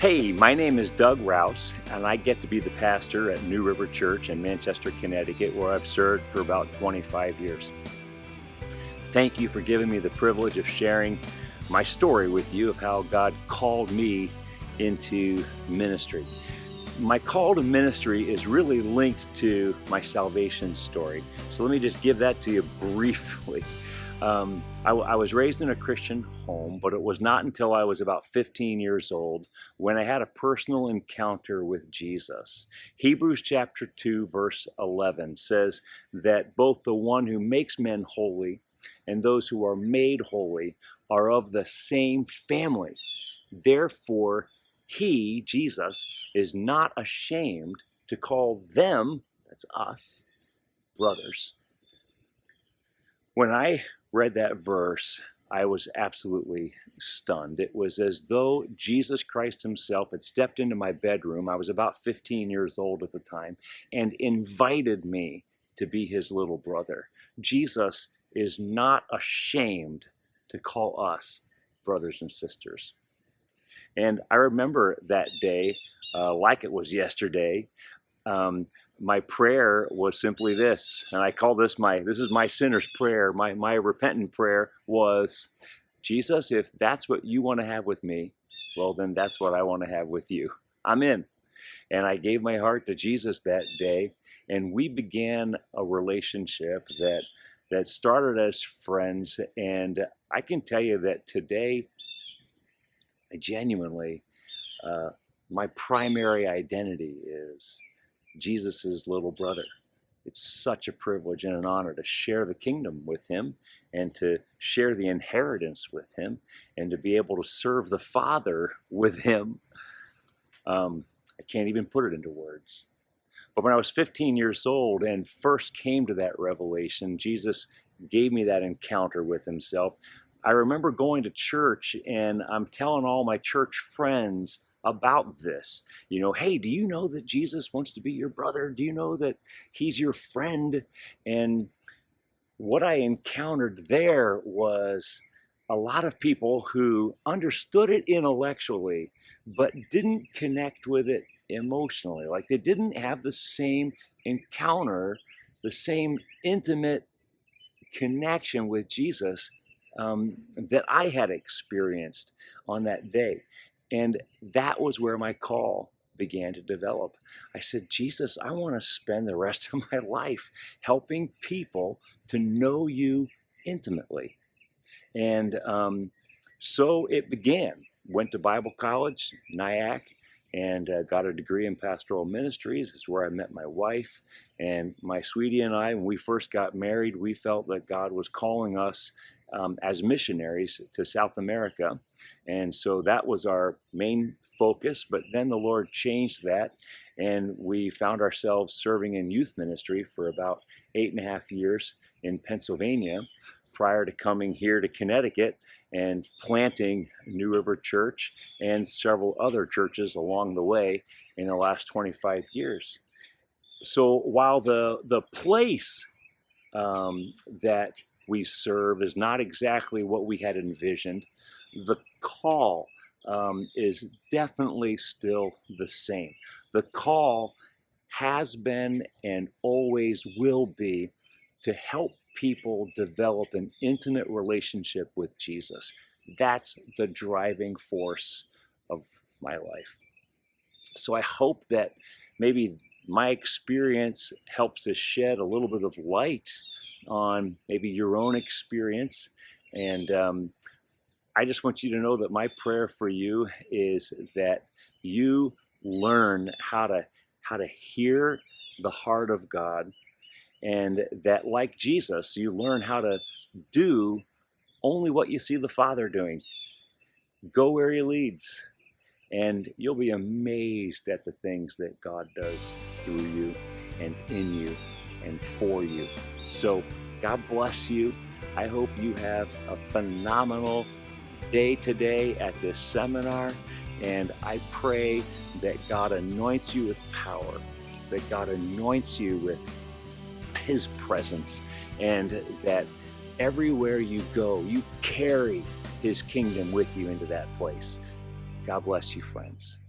Hey, my name is Doug Rouse, and I get to be the pastor at New River Church in Manchester, Connecticut, where I've served for about 25 years. Thank you for giving me the privilege of sharing my story with you of how God called me into ministry. My call to ministry is really linked to my salvation story. So let me just give that to you briefly. I was raised in a Christian home, but it was not until I was about 15 years old when I had a personal encounter with Jesus. Hebrews chapter 2, verse 11 says that both the one who makes men holy and those who are made holy are of the same family. Therefore, he, Jesus, is not ashamed to call them, that's us, brothers. When I read that verse, I was absolutely stunned. It was as though Jesus Christ himself had stepped into my bedroom. I was about 15 years old at the time, and invited me to be his little brother. Jesus is not ashamed to call us brothers and sisters. And I remember that day like it was yesterday. My prayer was simply this, and I call this this is my sinner's prayer. My repentant prayer was, Jesus, if that's what you want to have with me, well, then that's what I want to have with you. I'm in. And I gave my heart to Jesus that day, and we began a relationship that started as friends. And I can tell you that today, I genuinely, my primary identity is Jesus' little brother. It's such a privilege and an honor to share the kingdom with him and to share the inheritance with him and to be able to serve the Father with him. I can't even put it into words. But when I was 15 years old and first came to that revelation, Jesus gave me that encounter with himself. I remember going to church and I'm telling all my church friends about this. Hey, do you know that Jesus wants to be your brother? Do you know that he's your friend? And what I encountered there was a lot of people who understood it intellectually, but didn't connect with it emotionally. Like they didn't have the same encounter, the same intimate connection with Jesus that I had experienced on that day. And that was where my call began to develop. I said, Jesus, I want to spend the rest of my life helping people to know you intimately. And so it began. Went to Bible college, NIAC, and got a degree in pastoral ministries. It's where I met my wife. And my sweetie and I, when we first got married, we felt that God was calling us as missionaries to South America. And so that was our main focus. But then the Lord changed that, and we found ourselves serving in youth ministry for about 8.5 years in Pennsylvania prior to coming here to Connecticut and planting New River Church and several other churches along the way in the last 25 years. So while the place that we serve is not exactly what we had envisioned, the call is definitely still the same. The call has been and always will be to help people develop an intimate relationship with Jesus. That's the driving force of my life. So I hope that maybe my experience helps to shed a little bit of light on maybe your own experience. And I just want you to know that my prayer for you is that you learn how to hear the heart of God, and that, like Jesus, you learn how to do only what you see the Father doing. Go where he leads, and you'll be amazed at the things that God does through you and in you and for you. So God bless you. I hope you have a phenomenal day today at this seminar, and I pray that God anoints you with power, that God anoints you with his presence, and that everywhere you go, you carry his kingdom with you into that place. God bless you, friends.